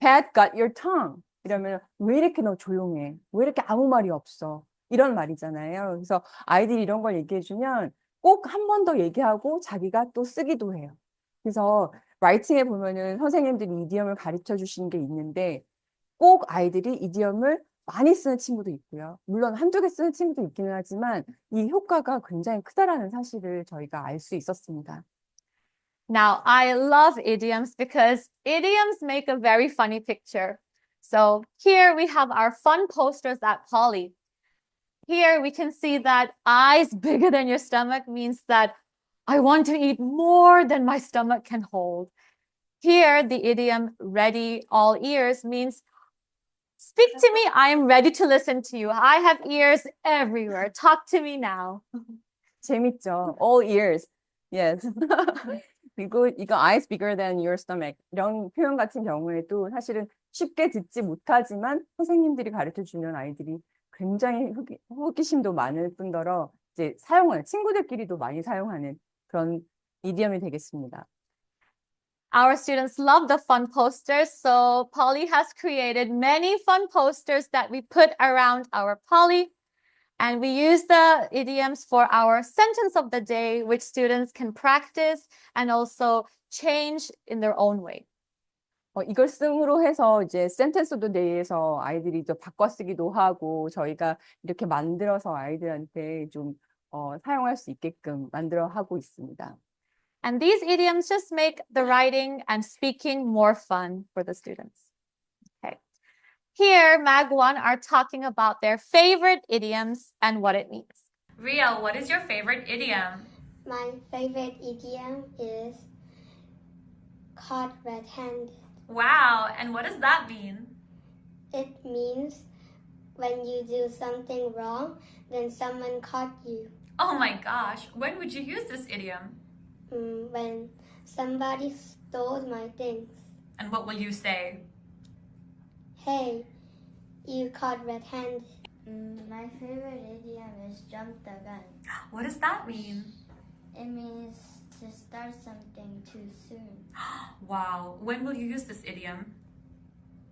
Pat got your tongue 이러면 왜 이렇게 너 조용해? 왜 이렇게 아무 말이 없어? 이런 말이잖아요. 그래서 아이들이 이런 걸 얘기해주면 꼭 한 번 더 얘기하고 자기가 또 쓰기도 해요. 그래서 라이팅에 보면은 선생님들이 이디엄을 가르쳐 주시는 게 있는데 꼭 아이들이 이디엄을 많이 쓰는 친구도 있고요. 물론 한두 개 쓰는 친구도 있기는 하지만 이 효과가 굉장히 크다라는 사실을 저희가 알 수 있었습니다. Now, I love idioms because idioms make a very funny picture. So here we have our fun posters at Poly. Here we can see that eyes bigger than your stomach means that I want to eat more than my stomach can hold. Here, the idiom ready, all ears means speak to me, I am ready to listen to you. I have ears everywhere. Talk to me now. 재밌죠? All ears. Yes. 그리고 이거 eyes bigger than your stomach 이런 표현 같은 경우에도 사실은 쉽게 듣지 못하지만 선생님들이 가르쳐 주면 아이들이 굉장히 호기심도 많을 뿐더러 이제 사용하는 친구들끼리도 많이 사용하는 그런 이디엄이 되겠습니다. Our students love the fun posters, so Polly has created many fun posters that we put around our Polly. And we use the idioms for our sentence of the day, which students can practice and also change in their own way. 이걸 씀으로 해서 이제 센텐스 오브 데이에서 아이들이 또 바꿔쓰기도 하고 저희가 이렇게 만들어서 아이들한테 좀 사용할 수 있게끔 만들어 하고 있습니다. And these idioms just make the writing and speaking more fun for the students. Okay. Here, Mag 1 are talking about their favorite idioms and what it means. Riel, what is your favorite idiom? My favorite idiom is caught red-handed. Wow, and what does that mean? It means when you do something wrong, then someone caught you. Oh my gosh, when would you use this idiom? When somebody stole my things. And what will you say? Hey, you caught red-handed. My favorite idiom is jump the gun. What does that mean? It means to start something too soon. Wow. When will you use this idiom?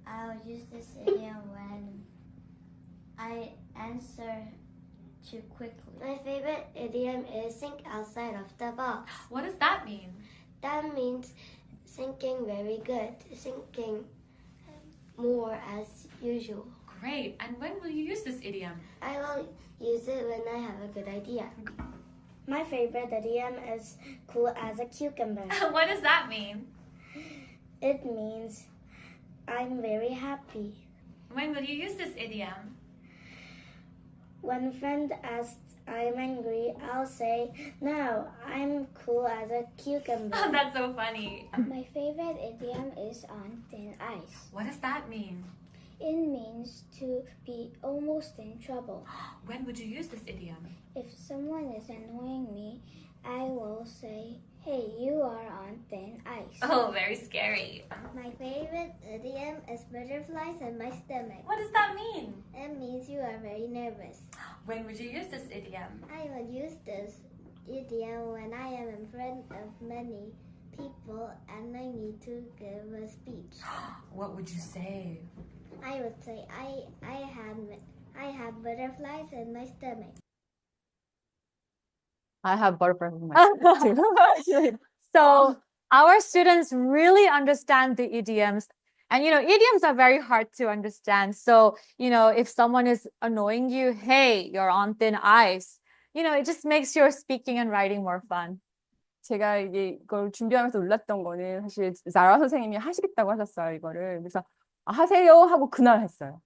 I'll use this idiom when I answer too quickly. My favorite idiom is think outside of the box. What does that mean? That means thinking very good, thinking more as usual. Great. And when will you use this idiom? I will use it when I have a good idea. My favorite idiom is cool as a cucumber. What does that mean? It means I'm very happy. When will you use this idiom? When a friend asks I'm angry, I'll say, no, I'm cool as a cucumber. That's so funny. My favorite idiom is on thin ice. What does that mean? It means to be almost in trouble. When would you use this idiom? If someone is annoying me, I will say, hey, you are on thin ice. Oh, very scary. My favorite idiom is butterflies in my stomach. What does that mean? It means you are very nervous. When would you use this idiom? I will use this idiom when I am in front of many people and I need to give a speech. What would you say? I would say I have butterflies in my stomach. I have butterflies in my stomach too. So our students really understand the idioms. And, idioms are very hard to understand. So, if someone is annoying you, hey, you're on thin ice, it just makes your speaking and writing more fun. 제가 이걸 준비하면서 놀랐던 거는 사실 자라 선생님이 하시겠다고 하셨어요, 이거를. 그래서 하세요 하고 그날 했어요.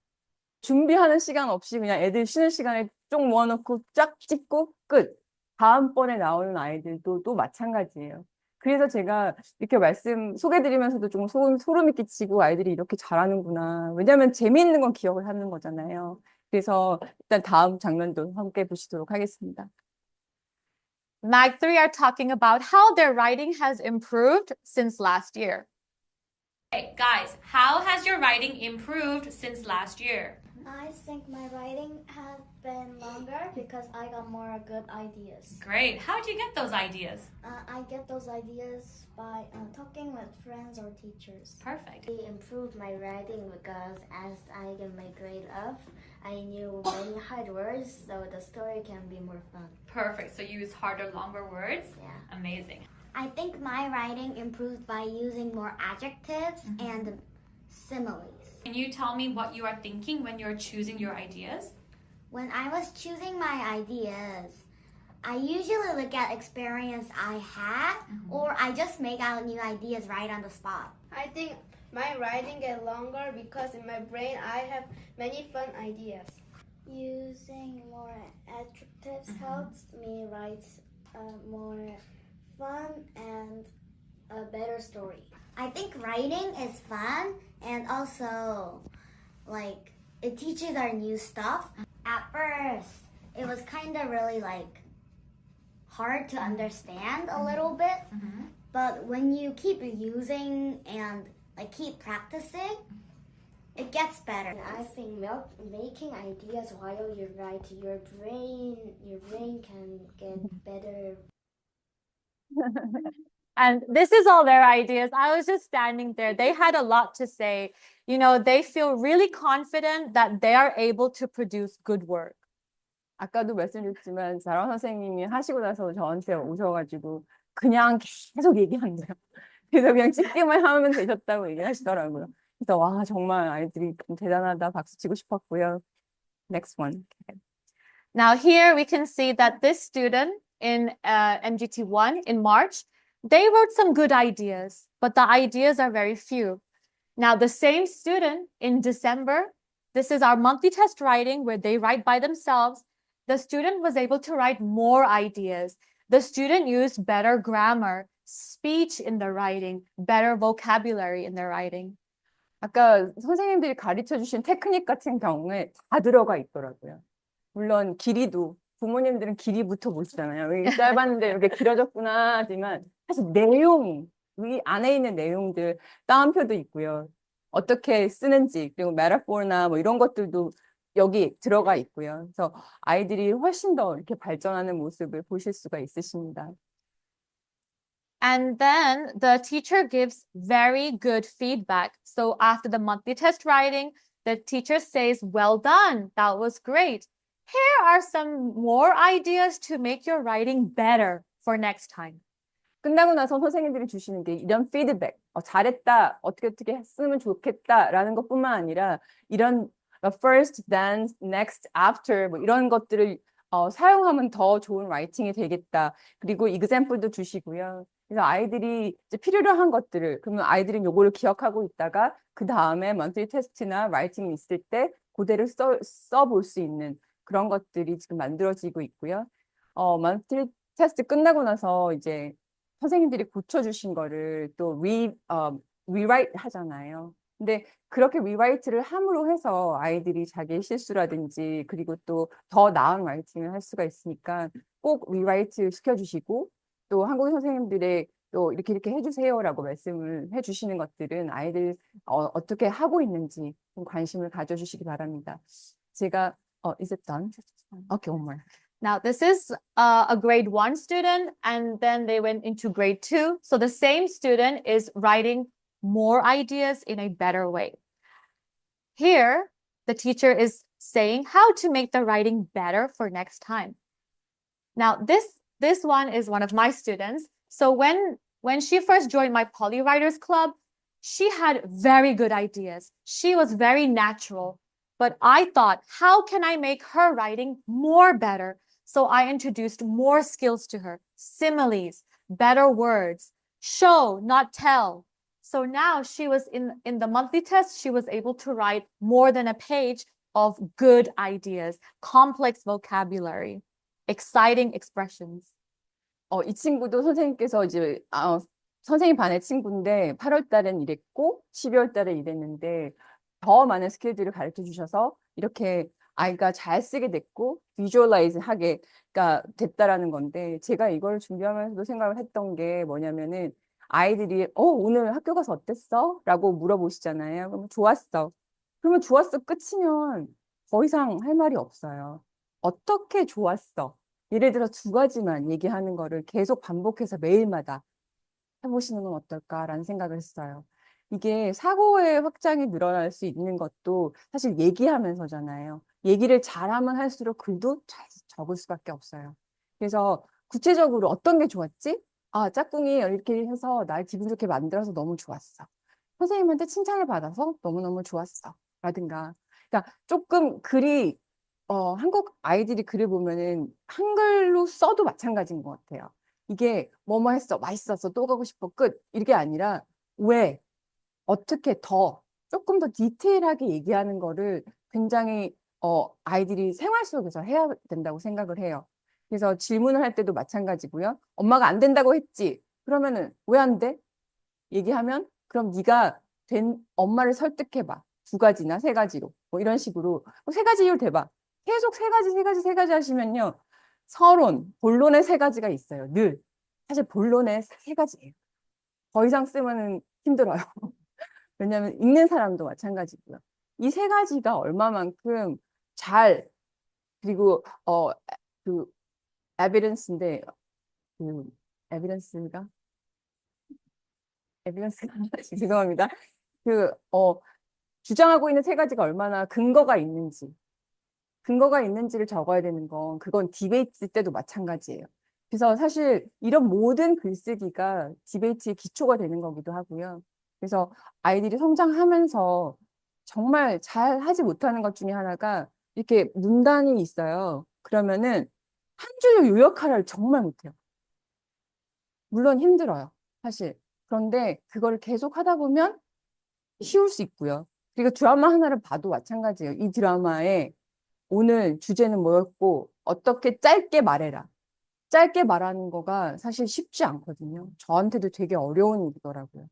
준비하는 시간 없이 그냥 애들 쉬는 시간에 쭉 모아놓고 쫙 찍고 끝. 다음번에 나오는 아이들도 또 마찬가지예요. 그래서 제가 이렇게 소개드리면서도 좀 소름이 끼치고 아이들이 이렇게 잘하는구나. 왜냐하면 재미있는 건 기억을 하는 거잖아요. 그래서 일단 다음 장면도 함께 보시도록 하겠습니다. Mag 3 are talking about how their writing has improved since last year. Hey, guys, how has your writing improved since last year? I think my writing has been longer because I got more good ideas. Great. How do you get those ideas? I get those ideas by talking with friends or teachers. Perfect. I improved my writing because as I get my grade up, I knew many hard words, so the story can be more fun. Perfect. So you use harder, longer words? Yeah. Amazing. I think my writing improved by using more adjectives and similes. Can you tell me what you are thinking when you're choosing your ideas? When I was choosing my ideas, I usually look at experience I had, or I just make out new ideas right on the spot. I think my writing get longer because in my brain I have many fun ideas. Using more adjectives helps me write more fun and a better story. I think writing is fun and also it teaches our new stuff. At first, it was kind of really hard to understand a little bit, but when you keep using and keep practicing, it gets better. I think making ideas while you write, your brain can get better. And this is all their ideas. I was just standing there. They had a lot to say. They feel really confident that they are able to produce good work. 아까도 말씀드렸지만 자라 선생님이 하시고 나서 저한테 오셔가지고 그냥 계속 얘기한대요. 그래서 그냥 찍기만 하면 되셨다고 얘기하시더라고요. 그래서 와 정말 아이들이 대단하다 박수 치고 싶었고요. Next one. Now here we can see that this student in MGT1 in March, they wrote some good ideas, but the ideas are very few. Now the same student in December, this is our monthly test writing where they write by themselves. The student was able to write more ideas. The student used better grammar, speech in the writing, better vocabulary in their writing. 아까 선생님들이 가르쳐 주신 테크닉 같은 경우에 다 들어가 있더라고요. 물론 길이도 부모님들은 길이부터 보시잖아요. 이게 짧았는데 이렇게 길어졌구나 하지만 사실 내용이 이 안에 있는 내용들 따옴표도 있고요. 어떻게 쓰는지 그리고 메타포나 뭐 이런 것들도 여기 들어가 있고요. 그래서 아이들이 훨씬 더 이렇게 발전하는 모습을 보실 수가 있으십니다. And then the teacher gives very good feedback. So after the monthly test writing, the teacher says, well done, that was great. Here are some more ideas to make your writing better for next time. 끝나고 나서 선생님들이 주시는 게 이런 피드백, 잘했다, 어떻게 했으면 좋겠다라는 것뿐만 아니라 이런 first, then, next, after 뭐 이런 것들을 사용하면 더 좋은 라이팅이 되겠다. 그리고 example도 주시고요. 그래서 아이들이 이제 필요로 한 것들을 그러면 아이들은 요거를 기억하고 있다가 그 다음에 monthly 테스트나 라이팅이 있을 때 그대로 써볼 수 있는 그런 것들이 지금 만들어지고 있고요. monthly 테스트 끝나고 나서 이제 선생님들이 고쳐주신 거를 또 rewrite 하잖아요. 근데 그렇게 rewrite를 함으로 해서 아이들이 자기의 실수라든지 그리고 또 더 나은 라이팅을 할 수가 있으니까 꼭 rewrite 시켜주시고 또 한국인 선생님들의 또 이렇게 해주세요라고 말씀을 해주시는 것들은 아이들 어떻게 하고 있는지 좀 관심을 가져주시기 바랍니다. 제가 is it done? Okay, one more. Now, this is a grade 1 student, and then they went into grade 2. So the same student is writing more ideas in a better way. Here, the teacher is saying how to make the writing better for next time. Now, this one is one of my students. So when she first joined my Polywriters Club, she had very good ideas. She was very natural. But I thought, how can I make her writing more better? So I introduced more skills to her, similes, better words, show, not tell. So now she was in the monthly test, she was able to write more than a page of good ideas, complex vocabulary, exciting expressions. 이 친구도 선생님께서 이제 선생님 반의 친구인데 8월 달엔 이랬고 12월 달에 이랬는데 더 많은 스킬들을 가르쳐 주셔서 이렇게 아이가 잘 쓰게 됐고 비주얼라이즈 하게 됐다라는 건데 제가 이걸 준비하면서도 생각을 했던 게 뭐냐면은 아이들이 오늘 학교 가서 어땠어? 라고 물어보시잖아요. 그러면 좋았어. 그러면 좋았어 끝이면 더 이상 할 말이 없어요. 어떻게 좋았어? 예를 들어 2가지만 얘기하는 거를 계속 반복해서 매일마다 해보시는 건 어떨까라는 생각을 했어요. 이게 사고의 확장이 늘어날 수 있는 것도 사실 얘기하면서잖아요. 얘기를 잘하면 할수록 글도 잘 적을 수밖에 없어요. 그래서 구체적으로 어떤 게 좋았지? 짝꿍이 이렇게 해서 날 기분 좋게 만들어서 너무 좋았어. 선생님한테 칭찬을 받아서 너무너무 좋았어. 라든가. 그러니까 조금 글이 한국 아이들이 글을 보면은 한글로 써도 마찬가지인 것 같아요. 이게 뭐뭐 했어, 맛있었어, 또 가고 싶어, 끝. 이게 아니라 왜, 어떻게 조금 더 디테일하게 얘기하는 거를 굉장히 아이들이 생활 속에서 해야 된다고 생각을 해요. 그래서 질문을 할 때도 마찬가지고요. 엄마가 안 된다고 했지. 그러면은 왜 안 돼? 얘기하면 그럼 네가 엄마를 설득해봐. 2가지나 3가지로. 뭐 이런 식으로 3가지 이유를 대봐. 계속 3가지 하시면요. 서론, 본론에 3가지가 있어요. 늘. 사실 본론에 3가지예요. 더 이상 쓰면은 힘들어요. 왜냐하면 읽는 사람도 마찬가지고요. 이 3가지가 얼마만큼 그리고 에비던스인데 에비던스가 죄송합니다. 주장하고 있는 3가지가 얼마나 근거가 있는지를 적어야 되는 건 그건 디베이트 때도 마찬가지예요. 그래서 사실 이런 모든 글쓰기가 디베이트의 기초가 되는 거기도 하고요. 그래서 아이들이 성장하면서 정말 잘 하지 못하는 것 중에 하나가 이렇게 문단이 있어요. 그러면은 한 줄로 요약하라를 정말 못해요. 물론 힘들어요. 사실. 그런데 그거를 계속 하다 보면 쉬울 수 있고요. 그리고 드라마 하나를 봐도 마찬가지예요. 이 드라마에 오늘 주제는 뭐였고 어떻게 짧게 말해라. 짧게 말하는 거가 사실 쉽지 않거든요. 저한테도 되게 어려운 일이더라고요.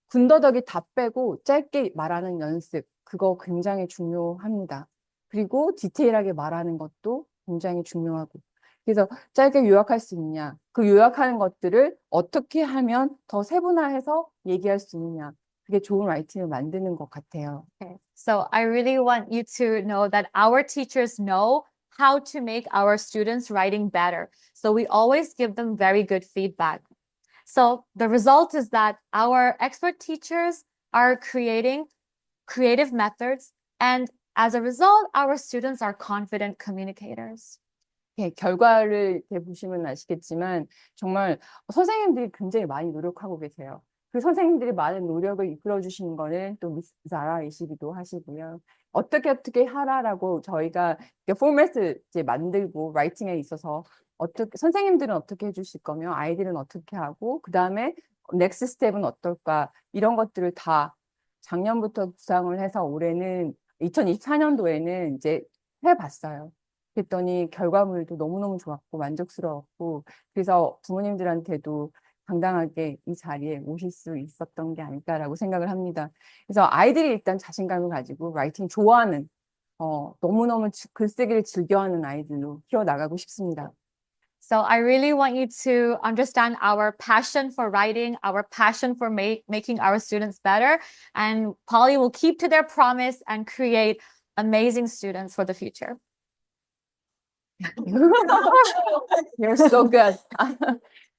군더더기 다 빼고 짧게 말하는 연습, 그거 굉장히 중요합니다. 그리고 디테일하게 말하는 것도 굉장히 중요하고. 그래서 짧게 요약할 수 있냐, 그 요약하는 것들을 어떻게 하면 더 세분화해서 얘기할 수 있느냐, 그게 좋은 라이팅을 만드는 것 같아요. Okay. So I really want you to know that our teachers know how to make our students' writing better. So we always give them very good feedback. So the result is that our expert teachers are creating creative methods, and as a result, our students are confident communicators. 예, 결과를 이렇게 보시면 아시겠지만 정말 선생님들이 굉장히 많이 노력하고 계세요. 그 선생님들이 많은 노력을 이끌어 주시는 거는 또 미스 자라이시기도 하시고요. 어떻게 하라라고 저희가 포맷을 이제 만들고 라이팅에 있어서 어떻게 선생님들은 어떻게 해주실 거며 아이들은 어떻게 하고 그 다음에 넥스트 스텝은 어떨까 이런 것들을 다 작년부터 구상을 해서 올해는 2024년도에는 이제 해봤어요. 그랬더니 결과물도 너무너무 좋았고 만족스러웠고 그래서 부모님들한테도 당당하게 이 자리에 모실 수 있었던 게 아닐까라고 생각을 합니다. 그래서 아이들이 일단 자신감을 가지고 라이팅 좋아하는 너무너무 글쓰기를 즐겨하는 아이들로 키워나가고 싶습니다. So I really want you to understand our passion for writing, our passion for making our students better, and Polly will keep to their promise and create amazing students for the future. You're so good.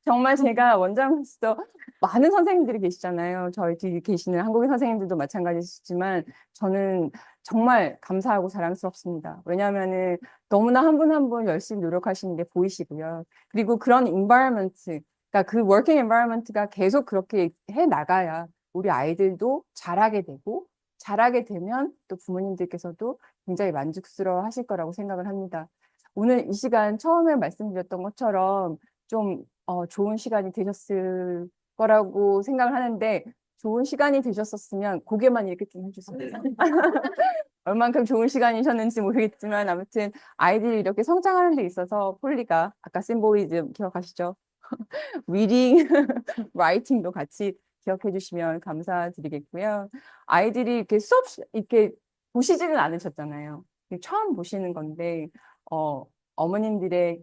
정말 제가 원장으로서 많은 선생님들이 계시잖아요. 저희 뒤에 계시는 한국인 선생님들도 마찬가지시지만 저는 정말 감사하고 자랑스럽습니다. 왜냐하면은 너무나 한 분 한 분 열심히 노력하시는 게 보이시고요. 그리고 그런 environment, 그러니까 그 working environment가 계속 그렇게 해 나가야 우리 아이들도 잘하게 되고 잘하게 되면 또 부모님들께서도 굉장히 만족스러워 하실 거라고 생각을 합니다. 오늘 이 시간 처음에 말씀드렸던 것처럼 좀 좋은 시간이 되셨을 거라고 생각을 하는데 좋은 시간이 되셨었으면 고개만 이렇게 좀 해주세요. 얼만큼 좋은 시간이셨는지 모르겠지만 아무튼 아이들이 이렇게 성장하는 데 있어서 폴리가 아까 심볼리즘 기억하시죠? 리딩, 라이팅도 같이 기억해 주시면 감사드리겠고요. 아이들이 이렇게 수업 이렇게 보시지는 않으셨잖아요. 처음 보시는 건데 어머님들의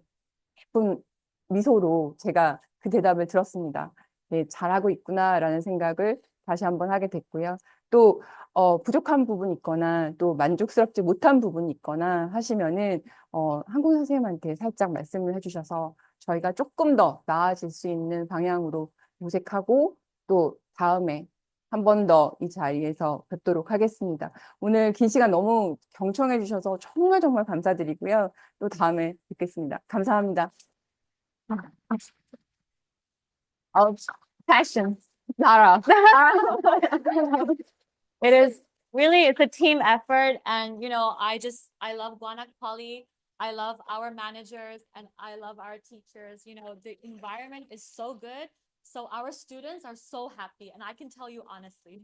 예쁜 미소로 제가 그 대답을 들었습니다. 네, 잘하고 있구나라는 생각을 다시 한번 하게 됐고요. 또 부족한 부분이 있거나 또 만족스럽지 못한 부분이 있거나 하시면은 한국 선생님한테 살짝 말씀을 해주셔서 저희가 조금 더 나아질 수 있는 방향으로 모색하고 또 다음에 한 번 더 이 자리에서 뵙도록 하겠습니다. 오늘 긴 시간 너무 경청해 주셔서 정말 정말 감사드리고요. 또 다음에 뵙겠습니다. 감사합니다. Passion, Zara. It is really, it's a team effort. And, I love Guanak Poly. I love our managers and I love our teachers. The environment is so good. So our students are so happy. And I can tell you honestly.